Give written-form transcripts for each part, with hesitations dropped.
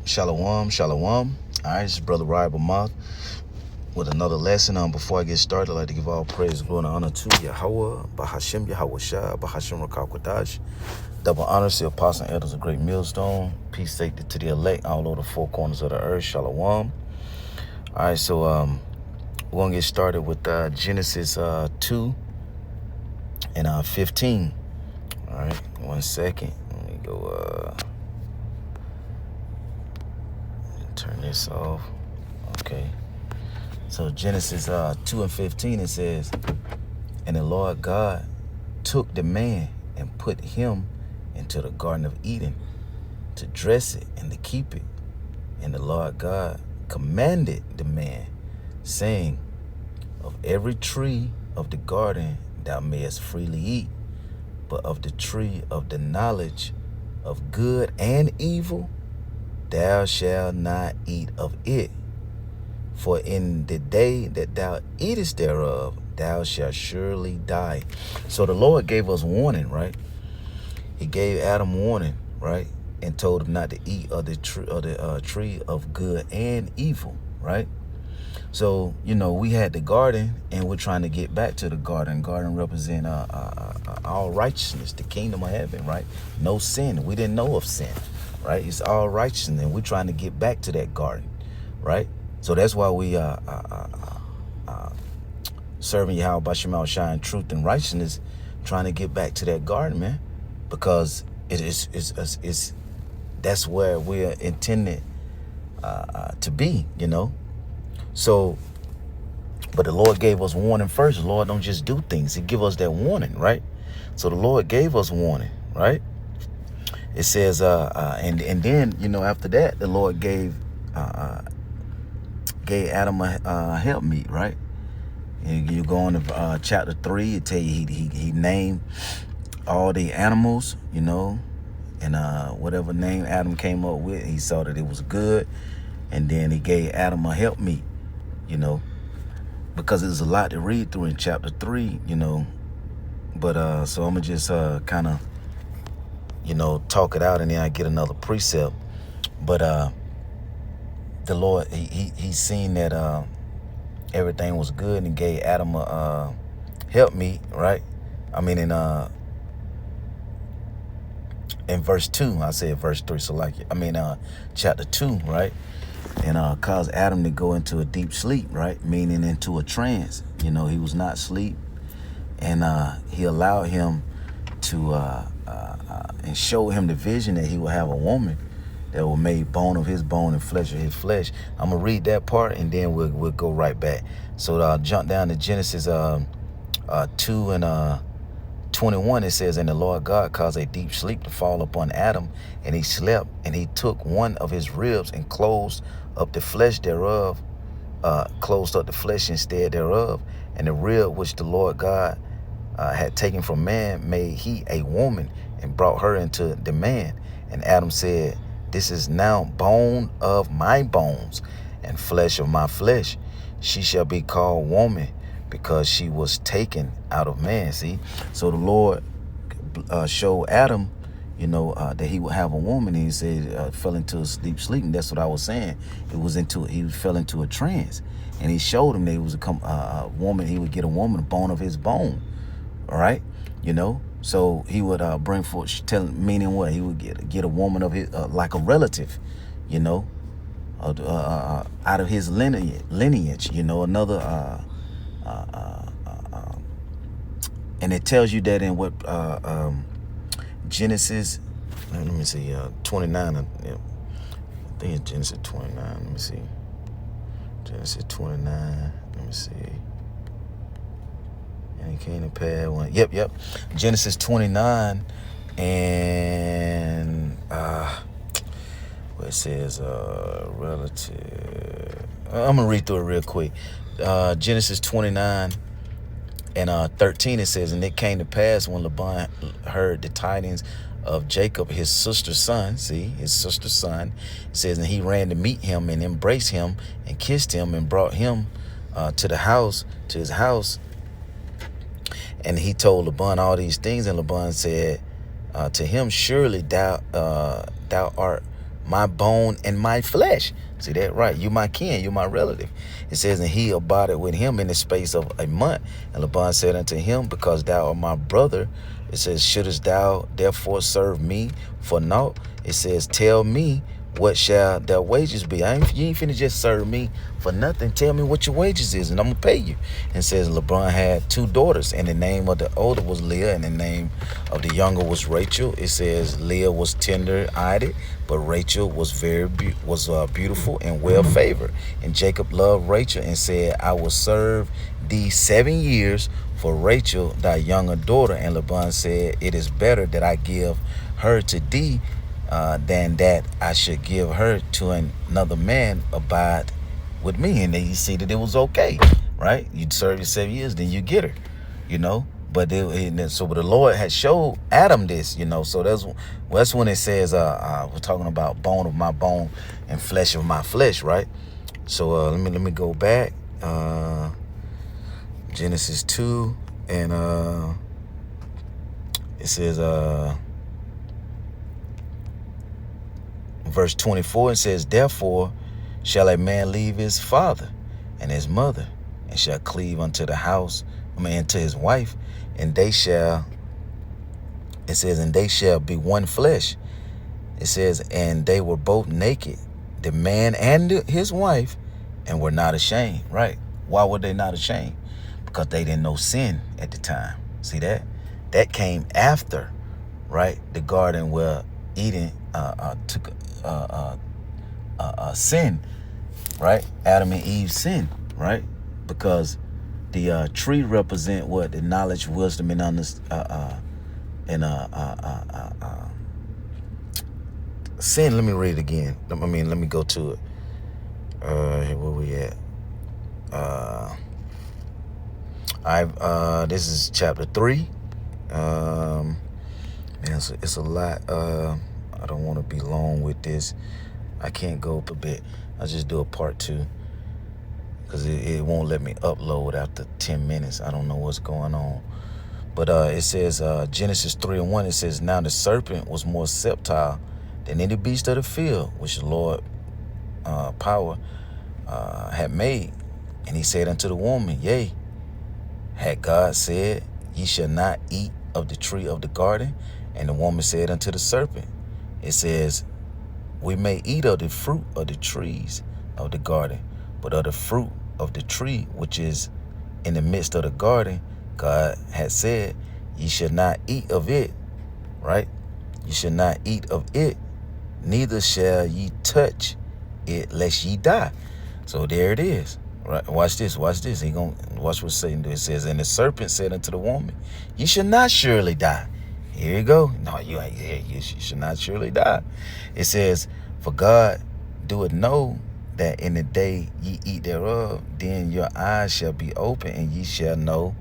Shalom, shalom. All right, this is Brother Ryan Bamath with another lesson. Before I get started, I'd like to give all praise, glory, and honor to Yahweh, Bahashim Yahweh Shah, Bahashim Rakakwadash. Double honors to the apostles and elders of Great Millstone. Peace, safety to the elect all over the four corners of the earth. Shalom. All right, so we're going to get started with Genesis 2 and 15. All right, 1 second. Let me go turn this off. Okay. So Genesis 2 and 15, it says, "And the Lord God took the man and put him into the Garden of Eden to dress it and to keep it. And the Lord God commanded the man, saying, Of every tree of the garden thou mayest freely eat, but of the tree of the knowledge of good and evil thou shalt not eat of it. For in the day that thou eatest thereof, thou shalt surely die." So the Lord gave us warning, right? He gave Adam warning, right? And told him not to eat of the tree of good and evil, right? So, we had the garden, and we're trying to get back to the garden. Garden represent all righteousness, the kingdom of heaven, right? No sin. We didn't know of sin, right? It's all righteousness, and we're trying to get back to that garden, right? So that's why we serving Yahweh Bashemal Shine truth and righteousness, trying to get back to that garden, man, because it's that's where we're intended to be, So, but the Lord gave us warning first. The Lord don't just do things; He give us that warning, right? So the Lord gave us warning, right? It says, and then after that, the Lord gave Adam a helpmeet, right? And you go on to chapter 3, it tell you he named all the animals, and whatever name Adam came up with, he saw that it was good, and then he gave Adam a helpmeet, because there's a lot to read through in chapter 3, But so I'm gonna just kind of talk it out, and then I get another precept. But the Lord, he seen that everything was good and gave Adam a helpmeet, right? I mean, in verse 2, I said verse 3, so chapter 2, right? And caused Adam to go into a deep sleep, right? Meaning into a trance. He was not asleep, and he allowed him to and showed him the vision that he would have a woman that will make bone of his bone and flesh of his flesh. I'm gonna read that part, and then we'll go right back. So jump down to Genesis 2 and 21. It says, "And the Lord God caused a deep sleep to fall upon Adam, and he slept, and he took one of his ribs and closed up the flesh thereof, closed up the flesh instead thereof, and the rib which the Lord God had taken from man made he a woman, and brought her into the man. And Adam said, This is now bone of my bones and flesh of my flesh. She shall be called woman, because she was taken out of man." See, so the Lord showed Adam, that he would have a woman. And he said, fell into a deep sleep, and that's what I was saying. He fell into a trance, and he showed him that he was a woman. He would get a woman, a bone of his bone. All right, So he would bring forth, meaning what? He would get a woman of his, like a relative, out of his lineage, another. And it tells you that in what Genesis, let me see, 29. I think it's Genesis 29. Let me see, Genesis 29. Let me see. And it came to pass when, yep. Genesis 29 and where it says relative. I'm gonna read through it real quick. Genesis 29 and 13, it says, "And it came to pass when Laban heard the tidings of Jacob, his sister's son," see, his sister's son, it says, "and he ran to meet him and embraced him and kissed him and brought him to his house. And he told Laban all these things, and Laban said to him, Surely thou art my bone and my flesh. See that right? You my kin, you my relative. It says, and he abided with him in the space of a month. And Laban said unto him, because thou art my brother, it says, shouldest thou therefore serve me for naught? It says, tell me, what shall their wages be? You ain't finna just serve me for nothing. Tell me what your wages is, and I'm gonna pay you. And it says Laban had 2 daughters, and the name of the older was Leah, and the name of the younger was Rachel. It says Leah was tender-eyed, but Rachel was beautiful and well favored. And Jacob loved Rachel and said, I will serve thee 7 years for Rachel thy younger daughter. And Laban said, it is better that I give her to thee than that I should give her to another man. Abide with me. And then you see that it was okay, right? You'd serve your 7 years, then you get her, you know. But so the Lord had showed Adam this, you know. So that's when it says we're talking about bone of my bone and flesh of my flesh, right? So let me go back. Genesis 2, and it says verse 24, it says, therefore shall a man leave his father and his mother, and shall cleave unto unto his wife, and they shall, it says, and they shall be one flesh. It says, and they were both naked, the man and his wife, and were not ashamed, right? Why were they not ashamed? Because they didn't know sin at the time. See that? That came after, right? The garden where Eden took sin, right? Adam and Eve sinned, right? Because the tree represent what? The knowledge, wisdom, and sin. Let me read it again. Let me go to it. Where we at? This is chapter 3. Man, it's a lot. I don't want to be long with this. I can't go up a bit. I'll just do a part 2 because it won't let me upload after 10 minutes. I don't know what's going on. But it says Genesis 3:1. It says, now the serpent was more subtle than any beast of the field which the Lord power had made. And he said unto the woman, yea, had God said, ye shall not eat of the tree of the garden? And the woman said unto the serpent, it says, we may eat of the fruit of the trees of the garden, but of the fruit of the tree which is in the midst of the garden, God had said, ye shall not eat of it, right? You shall not eat of it, neither shall ye touch it, lest ye die. So there it is. Right, watch this. He gonna watch what Satan do. It says, and the serpent said unto the woman, you shall not surely die. Here you go. No, you ain't here. You should not surely die. It says, for God doeth know that in the day ye eat thereof, then your eyes shall be open, and ye shall know,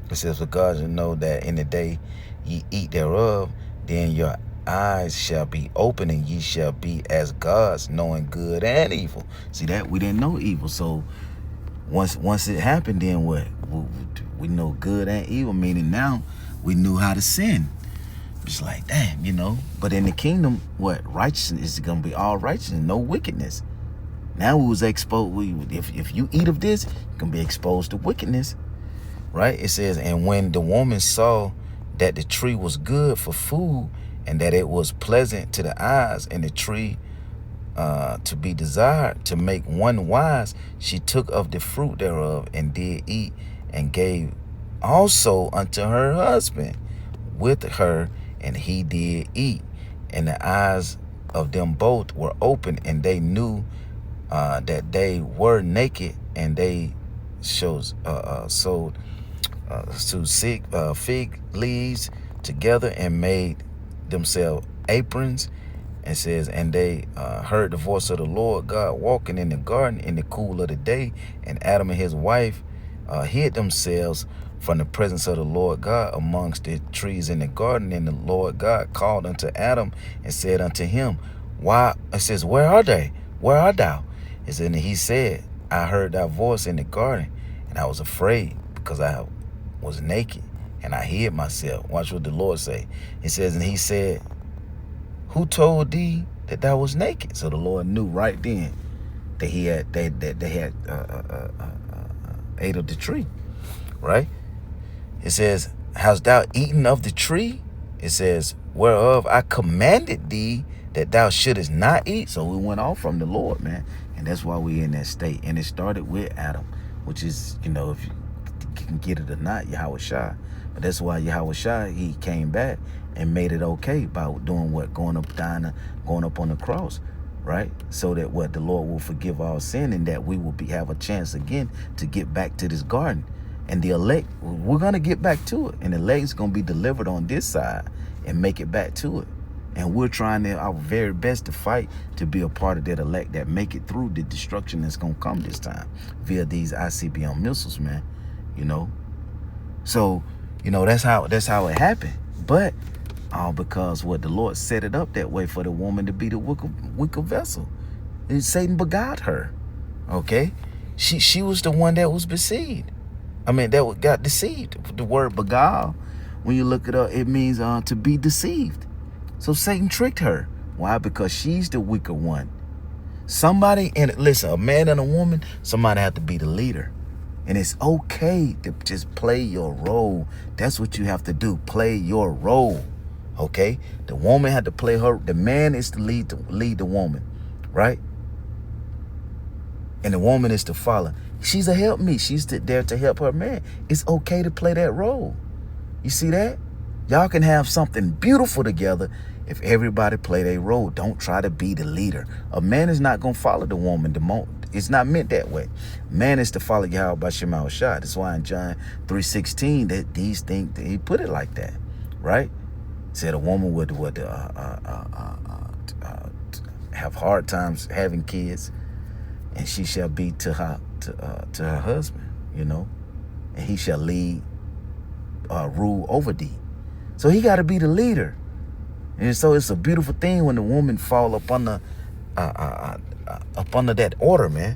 it says, for God to know that in the day ye eat thereof, then your eyes shall be open, and ye shall be as gods, knowing good and evil. See that? We didn't know evil. So once it happened, then what? We know good and evil, meaning now we knew how to sin. It's like, damn, you know. But in the kingdom, what? Righteousness is going to be all righteousness, no wickedness. Now we was exposed. If you eat of this, you can be exposed to wickedness, right? It says, and when the woman saw that the tree was good for food, and that it was pleasant to the eyes, and the tree to be desired to make one wise, she took of the fruit thereof, and did eat, and gave also unto her husband with her, and he did eat. And the eyes of them both were open, and they knew that they were naked, and they sewed fig leaves together, and made themselves aprons. And says, and they heard the voice of the Lord God walking in the garden in the cool of the day, and Adam and his wife hid themselves from the presence of the Lord God amongst the trees in the garden. And the Lord God called unto Adam and said unto him, why? It says, where are they? Where art thou? It said, and he said, I heard thy voice in the garden, and I was afraid, because I was naked, and I hid myself. Watch what the Lord say. It says, and he said, who told thee that thou was naked? So the Lord knew right then that he had they had ate of the tree, right? It says, hast thou eaten of the tree? It says, whereof I commanded thee that thou shouldest not eat. So we went off from the Lord, man. And that's why we in that state. And it started with Adam, which is, you know, if you can get it or not, Yahweh Shai. But that's why Yahweh Shai, he came back and made it okay by doing what? Going up on the cross, right? So that what? The Lord will forgive our sin, and that we will have a chance again to get back to this garden. And the elect, we're going to get back to it. And the elect's going to be delivered on this side and make it back to it. And we're trying our very best to fight to be a part of that elect that make it through the destruction that's going to come this time via these ICBM missiles, man. You know? So, you know, that's how it happened. But all because what? The Lord set it up that way for the woman to be the weaker vessel. And Satan begot her. Okay? She was the one that was besieged. I mean, that got deceived. The word beguile, when you look it up, it means to be deceived. So Satan tricked her. Why? Because she's the weaker one. Somebody, and listen, a man and a woman, somebody have to be the leader. And it's okay to just play your role. That's what you have to do. Play your role. Okay? The woman had to play her. The man is to lead the woman. Right? And the woman is to follow. She's a help me. She's there to help her man. It's okay to play that role. You see that? Y'all can have something beautiful together if everybody play their role. Don't try to be the leader. A man is not going to follow the woman. It's not meant that way. Man is to follow Yahweh by Shema Shah. That's why in John 3:16 that these things, he put it like that, right? Said a woman would have hard times having kids, and she shall be to her husband, you know, and he shall rule over thee. So he got to be the leader. And so it's a beautiful thing when the woman fall up under that order, man.